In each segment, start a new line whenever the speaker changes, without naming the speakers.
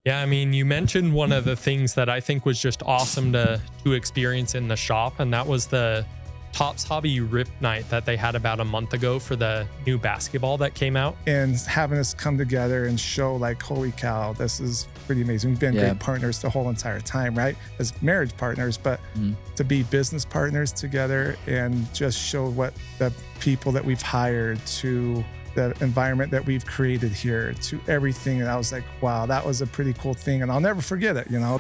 Yeah, I mean, you mentioned one of the things that I think was just awesome to experience in the shop, and that was the Topps Hobby Rip Night that they had about a month ago for the new basketball that came out.
And having us come together and show like, holy cow, this is pretty amazing. We've been great partners the whole entire time, right? As marriage partners, but to be business partners together and just show what the people that we've hired to the environment that we've created here to everything. And I was like, wow, that was a pretty cool thing. And I'll never forget it, you know?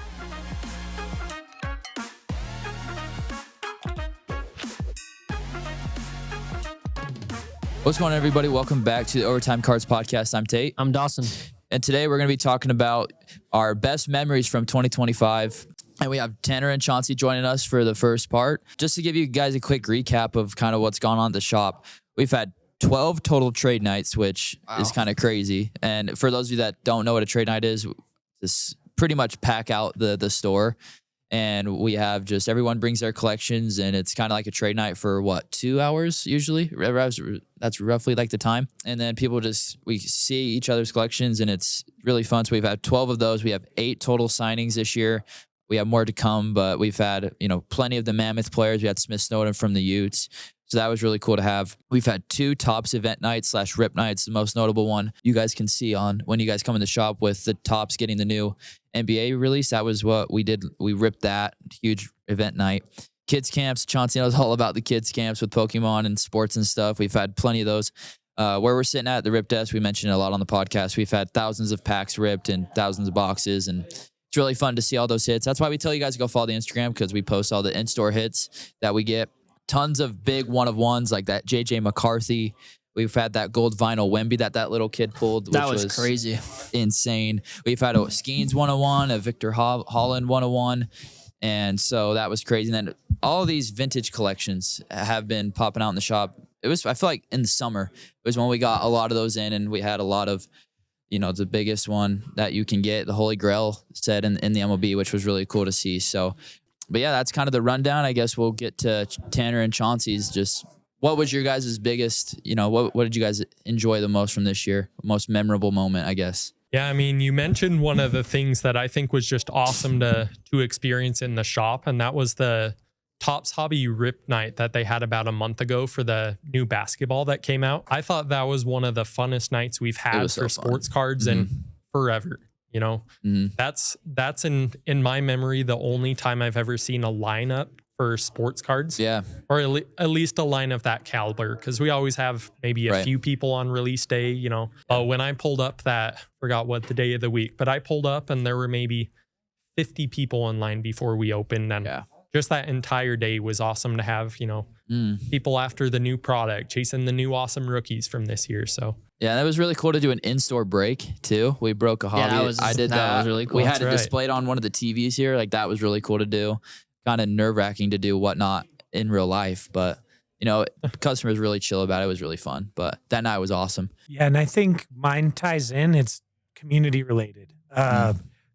What's going on, everybody? Welcome back to the Overtime Cards Podcast. I'm Tate.
I'm Dawson.
And today we're going to be talking about our best memories from 2025. And we have Tanner and Chauncey joining us for the first part. Just to give you guys a quick recap of kind of what's gone on at the shop. We've had 12 total trade nights, which is kind of crazy. And for those of you that don't know what a trade night is, just pretty much pack out the store. And we have just everyone brings their collections, and it's kind of like a trade night for 2 hours usually. That's roughly like the time. And then we see each other's collections, and it's really fun. So we've had 12 of those. We have 8 total signings this year. We have more to come, but we've had, plenty of the Mammoth players. We had Smith Snowden from the Utes. So that was really cool to have. We've had 2 Topps event nights / rip nights. The most notable one you guys can see on when you guys come in the shop with the Topps getting the new NBA release. That was what we did. We ripped that huge event night. Kids camps. Chauncey knows all about the kids camps with Pokemon and sports and stuff. We've had plenty of those. Where we're sitting at the rip desk, we mentioned it a lot on the podcast. We've had thousands of packs ripped and thousands of boxes, and it's really fun to see all those hits. That's why we tell you guys to go follow the Instagram, because we post all the in-store hits that we get. Tons of big one-of-ones like that JJ McCarthy. We've had that gold vinyl Wemby that little kid pulled, which
That was crazy.
Insane. We've had a Skeens 101, a Victor Holland 101. And so that was crazy. And then all these vintage collections have been popping out in the shop. I feel like in the summer was when we got a lot of those in, and we had a lot of, the biggest one that you can get, the Holy Grail set in the MLB, which was really cool to see. So, but yeah, that's kind of the rundown. I guess we'll get to Tanner and Chauncey's. Just what was your guys' biggest, what did you guys enjoy the most from this year? Most memorable moment, I guess.
Yeah, I mean, you mentioned one of the things that I think was just awesome to experience in the shop, and that was the Topps Hobby Rip Night that they had about a month ago for the new basketball that came out. I thought that was one of the funnest nights we've had for sports cards in forever. That's in my memory the only time I've ever seen a lineup for sports cards.
Yeah.
Or at least a line of that caliber, because we always have maybe a few people on release day. When I pulled up forgot what the day of the week, but I pulled up and there were maybe 50 people in line before we opened, and just that entire day was awesome to have, people after the new product, chasing the new awesome rookies from this year. So
yeah, that was really cool to do an in-store break too. We broke a hobby.
Yeah,
I did that.
That was really cool.
We had it displayed on one of the TVs here. Like, that was really cool to do. Kind of nerve-wracking to do whatnot in real life, but customers really chill about it. It was really fun. But that night was awesome.
Yeah, and I think mine ties in. It's community related.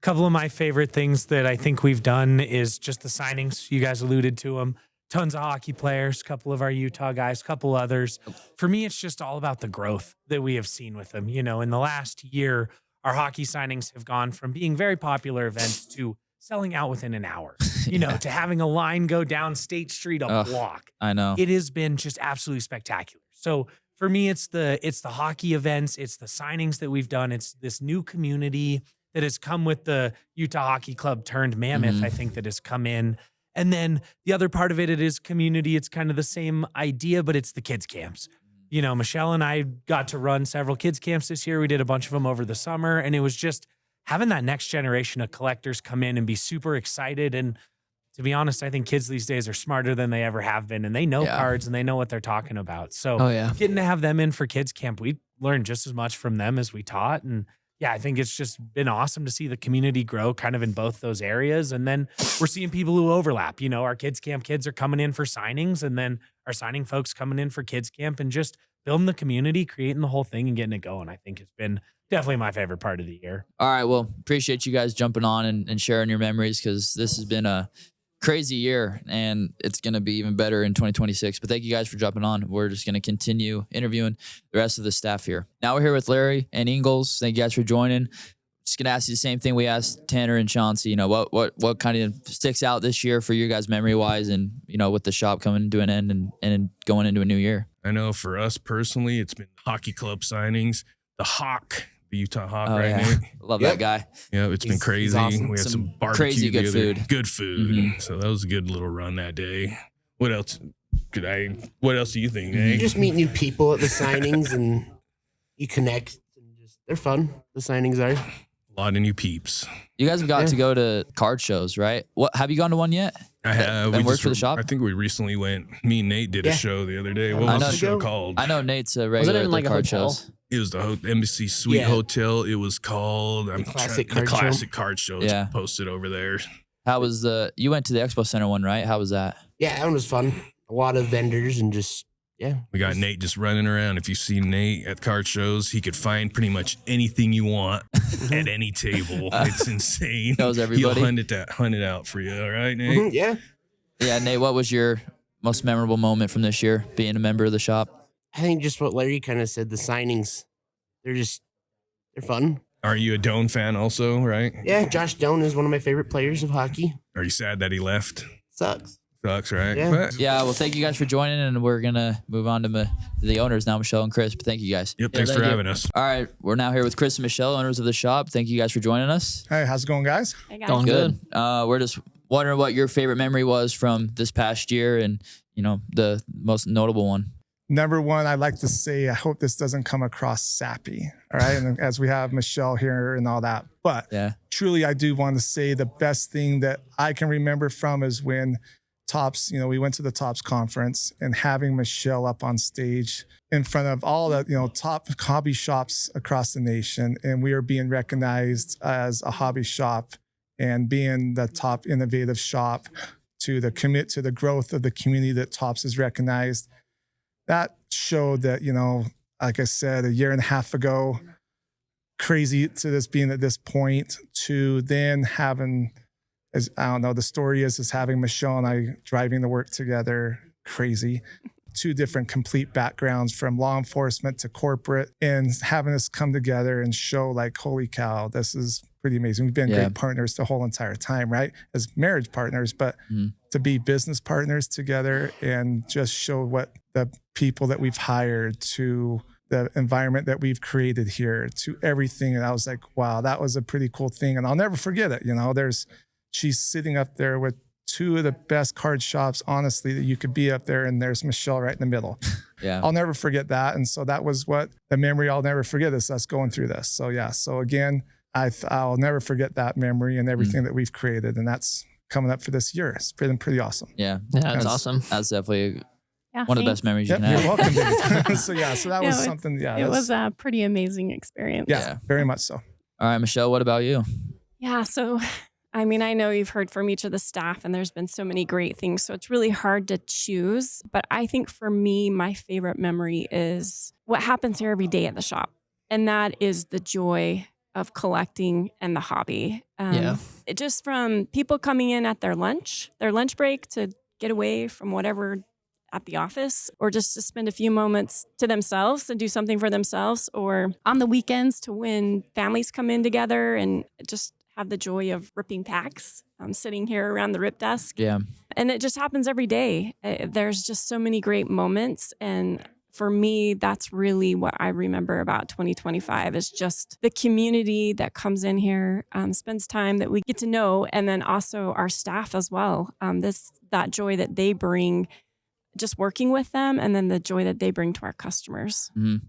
Couple of my favorite things that I think we've done is just the signings. You guys alluded to them. Tons of hockey players, a couple of our Utah guys, a couple others. For me, it's just all about the growth that we have seen with them. In the last year, our hockey signings have gone from being very popular events to selling out within an hour, to having a line go down State Street a block.
I know.
It has been just absolutely spectacular. So for me, it's the hockey events, it's the signings that we've done, it's this new community that has come with the Utah Hockey Club turned Mammoth, I think, that has come in. And then the other part of it is community. It's kind of the same idea, but it's the kids camps. Michelle and I got to run several kids camps this year. We did a bunch of them over the summer, and it was just having that next generation of collectors come in and be super excited. And to be honest, I think kids these days are smarter than they ever have been, and they know cards and they know what they're talking about. So getting to have them in for kids camp, we learned just as much from them as we taught. And yeah, I think it's just been awesome to see the community grow kind of in both those areas. And then we're seeing people who overlap. Our kids camp kids are coming in for signings, and then our signing folks coming in for kids camp, and just building the community, creating the whole thing and getting it going. I think it's been definitely my favorite part of the year.
All right. Well, appreciate you guys jumping on and sharing your memories, because this has been a crazy year, and it's going to be even better in 2026. But thank you guys for jumping on. We're just going to continue interviewing the rest of the staff here. Now we're here with Larry and Ingalls. Thank you guys for joining. just gonna ask you the same thing we asked Tanner and Chauncey. You know, what kind of sticks out this year for you guys memory wise, and you know, with the shop coming to an end and going into a new year.
I know for us personally, it's been hockey club signings, the Hawk, the Utah Hawk, right,
yeah.
Nate?
Love that guy.
Yeah, it's been crazy.
he's awesome.
We had some barbecue
crazy good
together.
food.
Good food. So that was a good little run that day. What else what else do you think,
You
Nate?
just meet new people at the signings and you connect. And they're fun. The signings are.
A lot of new peeps.
You guys have got to go to card shows, right? What have you gone to one yet?
I have.
And worked for the shop?
I think we recently went. Me and Nate did a show the other day. What
I
was
know.
the show called?
I know Nate's a
Was it
regular
in
at
like
the
a
card
hotel?
shows.
It was the Embassy Suite
Yeah.
Hotel. It was called
The Classic Card Show.
Classic Card Show. It's
Yeah.
posted over there.
How was you went to the Expo Center one, right? How was that?
Yeah, that one was fun. A lot of vendors and just, yeah.
We got Nate just running around. If you see Nate at card shows, he could find pretty much anything you want at any table. It's insane.
Knows everybody.
He'll hunt it out for you. All right, Nate?
Mhm, yeah.
Yeah, Nate, what was your most memorable moment from this year being a member of the shop?
I think just what Larry kind of said, the signings, they're fun.
Are you a Doan fan also, right?
Yeah, Josh Doan is one of my favorite players of hockey.
Are you sad that he left?
Sucks.
Sucks, right?
Yeah.
But,
Yeah, well, thank you guys for joining, and we're gonna move on to the owners now, Michelle and Chris. But thank you guys.
yep,
Yeah,
thanks for
thank you.
having us.
All right, we're now here with Chris and Michelle, owners of the shop. Thank you guys for joining us.
Hey, how's it going, guys?
Hey guys.
Going good.
We're just wondering what your favorite memory was from this past year, and you know, the most notable one.
Number one, I'd like to say, I hope this doesn't come across sappy. All right. And as we have Michelle here and all that. But
Yeah.
truly, I do want to say the best thing that I can remember from is when Tops, we went to the Tops conference and having Michelle up on stage in front of all the, top hobby shops across the nation. And we are being recognized as a hobby shop and being the top innovative shop to commit to the growth of the community that Tops is recognized. That showed that, like I said, a year and a half ago, crazy to this being at this point, to then having, as I don't know, the story is having Michelle and I driving to work together, crazy. Two different complete backgrounds from law enforcement to corporate, and having us come together and show like, holy cow, this is pretty amazing. We've been
Yeah.
great partners the whole entire time, right? As marriage partners, but to be business partners together and just show what the people that we've hired, to the environment that we've created here, to everything. And I was like, wow, that was a pretty cool thing. And I'll never forget it. She's sitting up there with two of the best card shops, honestly, that you could be up there. And there's Michelle right in the middle.
Yeah.
I'll never forget that. And so that was what the memory I'll never forget is us going through this. So yeah. So again, I'll never forget that memory and everything that we've created. And that's coming up for this year. It's been pretty awesome.
Yeah.
Yeah, that's
Yes.
awesome.
That's definitely
Yeah,
one of the
thanks.
best memories you
Yep,
can
you're
have.
welcome, Dave. So that
Yeah,
was
it's-
something. Yeah,
It was a pretty amazing experience.
yeah, very much so.
All right, Michelle, what about you?
Yeah. So, I mean, I know you've heard from each of the staff, and there's been so many great things. So it's really hard to choose. But I think for me, my favorite memory is what happens here every day at the shop. And that is the joy of collecting and the hobby.
Yeah.
It just from people coming in at their lunch break to get away from whatever at the office, or just to spend a few moments to themselves and do something for themselves, or on the weekends to when families come in together and just have the joy of ripping packs. I'm sitting here around the rip desk,
Yeah.
and it just happens every day. There's just so many great moments. And for me, that's really what I remember about 2025 is just the community that comes in here, spends time that we get to know, and then also our staff as well. That joy that they bring just working with them, and then the joy that they bring to our customers.
Mhm.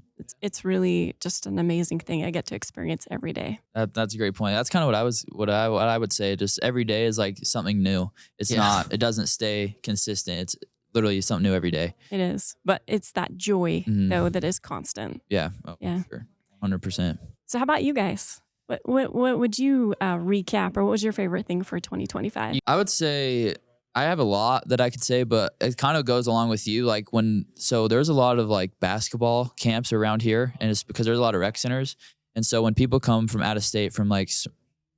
It's really just an amazing thing I get to experience every day.
That's a great point. That's kind of what I would say. Just every day is like something new. It's
Yeah.
it doesn't stay consistent. It's literally something new every day.
It is, but it's that joy
Mhm.
though that is constant.
Yeah. Oh,
Yeah.
Sure. 100%.
So how about you guys? What would you recap, or what was your favorite thing for 2025?
I would say I have a lot that I could say, but it kind of goes along with you. Like there's a lot of like basketball camps around here, and it's because there's a lot of rec centers. And so when people come from out of state, from like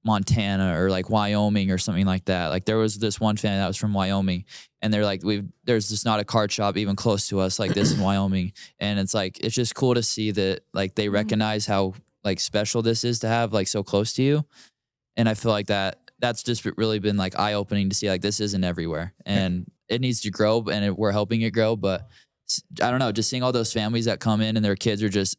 Montana or like Wyoming or something like that, like there was this one family that was from Wyoming, and they're like, there's just not a card shop even close to us like this in Wyoming. And it's like, it's just cool to see that like they recognize how like special this is to have like so close to you. And I feel like that's just really been like eye opening to see like this isn't everywhere, and it needs to grow, and we're helping it grow. But I don't know, just seeing all those families that come in and their kids are just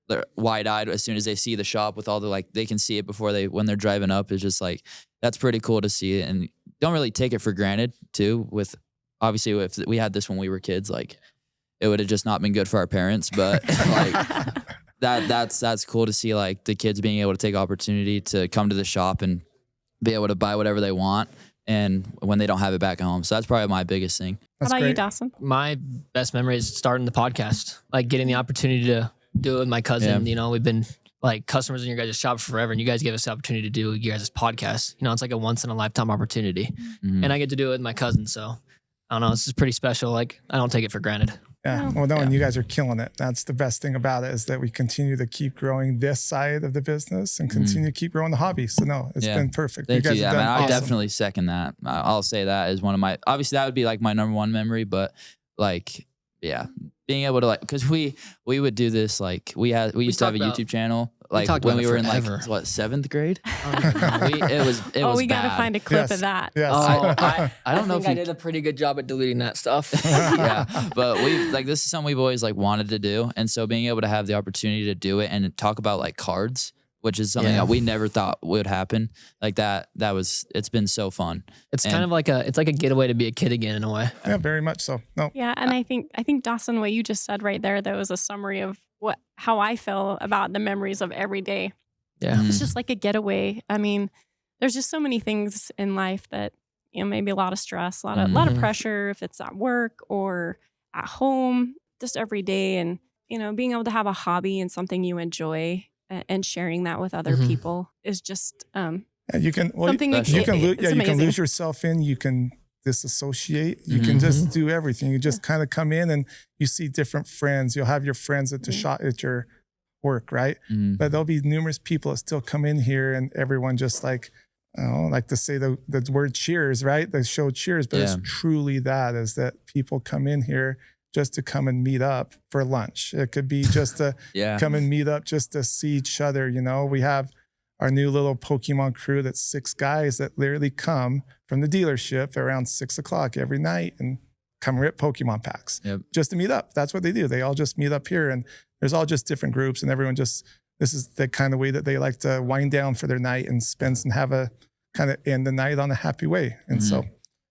they're wide eyed as soon as they see the shop with all the like they can see it before when they're driving up is just like that's pretty cool to see it, and don't really take it for granted too. With obviously if we had this when we were kids, like it would have just not been good for our parents, but like that's cool to see like the kids being able to take opportunity to come to the shop and be able to buy whatever they want, and when they don't have it back at home. So that's probably my biggest thing.
How about you, Dawson?
My best memory is starting the podcast, like getting the opportunity to do it with my cousin. You know, we've been like customers in your guys' shop forever, and you guys gave us the opportunity to do your guys' podcast. You know, it's like a once in a lifetime opportunity, and I get to do it with my cousin. So I don't know, this is pretty special. Like I don't take it for granted.
Yeah. Well, no, and you guys are killing it. That's the best thing about it is that we continue to keep growing this side of the business and continue to keep growing the hobby. So no, it's been perfect.
Thank
you guys
you.
have done
I
awesome.
definitely second that. I'll say that is one of my, obviously that would be like my number one memory, but like, yeah, being able to like, cause we would do this, like we used to have a YouTube channel. Like when we were in like what 7th grade, it was.
We gotta find a clip of that.
Yes.
I don't know if
I did a pretty good job at deleting that stuff.
Yeah, but this is something we've always like wanted to do, and so being able to have the opportunity to do it and talk about like cards, which is something that we never thought would happen, like it's been so fun.
It's kind of like a getaway to be a kid again in a way.
Yeah, very much so. No.
Yeah, and I think Dawson, what you just said right there, that was a summary of how I feel about the memories of every day.
Yeah.
It's just like a getaway. I mean, there's just so many things in life that, you know, maybe a lot of stress, a lot of pressure if it's at work or at home, just every day. And, you know, being able to have a hobby and something you enjoy and sharing that with other people is just
you can
something you can
lose yourself in, you can disassociate, you can just do everything. You just kind of come in and you see different friends. You'll have your friends at the shop at your work, right? But there'll be numerous people that still come in here and everyone just like, I don't know, like to say the word cheers, right? The show cheers, but it's truly that is that people come in here just to come and meet up for lunch. It could be just to come and meet up just to see each other. You know, we have our new little Pokemon crew that's 6 guys that literally come from the dealership around 6 o'clock every night and come rip Pokemon packs just to meet up. That's what they do. They all just meet up here, and there's all just different groups, and everyone just, this is the kind of way that they like to wind down for their night and have a kind of end the night on a happy way. And so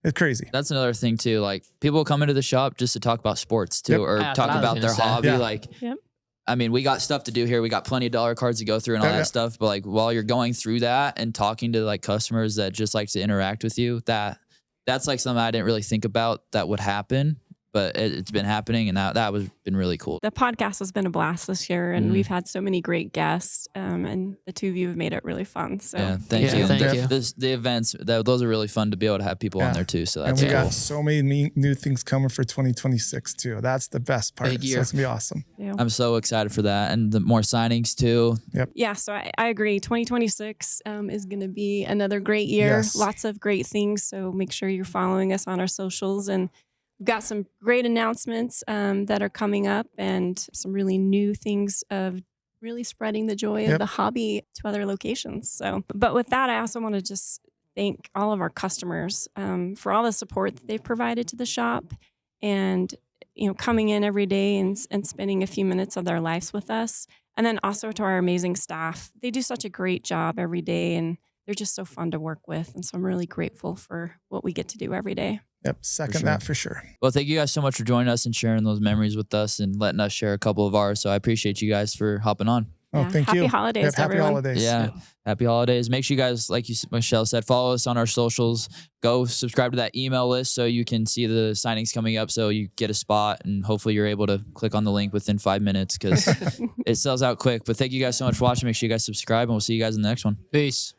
it's crazy.
That's another thing too. Like people come into the shop just to talk about sports too, or talk about their hobby. Like, I mean, we got stuff to do here. We got plenty of dollar cards to go through and all that stuff. But like while you're going through that and talking to like customers that just like to interact with you, that's like something I didn't really think about that would happen, but it's been happening, and that was been really cool.
The podcast has been a blast this year, and we've had so many great guests, and the two of you have made it really fun. So
thank you.
Thank you.
The events, those are really fun to be able to have people on there too. So that's
and we
cool.
got so many new things coming for 2026 too. That's the best part. So it's gonna be awesome.
Yeah.
I'm so excited for that, and the more signings too.
Yeah, so I agree. 2026 is going to be another great year.
Yes.
Lots of great things. So make sure you're following us on our socials, and we've got some great announcements that are coming up, and some really new things of really spreading the joy of the hobby to other locations. So, but with that, I also want to just thank all of our customers for all the support that they've provided to the shop, and you know, coming in every day and spending a few minutes of their lives with us. And then also to our amazing staff. They do such a great job every day, and they're just so fun to work with. And so I'm really grateful for what we get to do every day.
Yep, second that for sure.
Well, thank you guys so much for joining us and sharing those memories with us and letting us share a couple of ours. So I appreciate you guys for hopping on.
Oh, thank
happy
you.
Holidays,
happy
everyone.
holidays.
Yeah. Happy holidays. Make sure you guys, like Michelle said, follow us on our socials. Go subscribe to that email list so you can see the signings coming up, so you get a spot, and hopefully you're able to click on the link within 5 minutes because it sells out quick. But thank you guys so much for watching. Make sure you guys subscribe, and we'll see you guys in the next one.
Peace.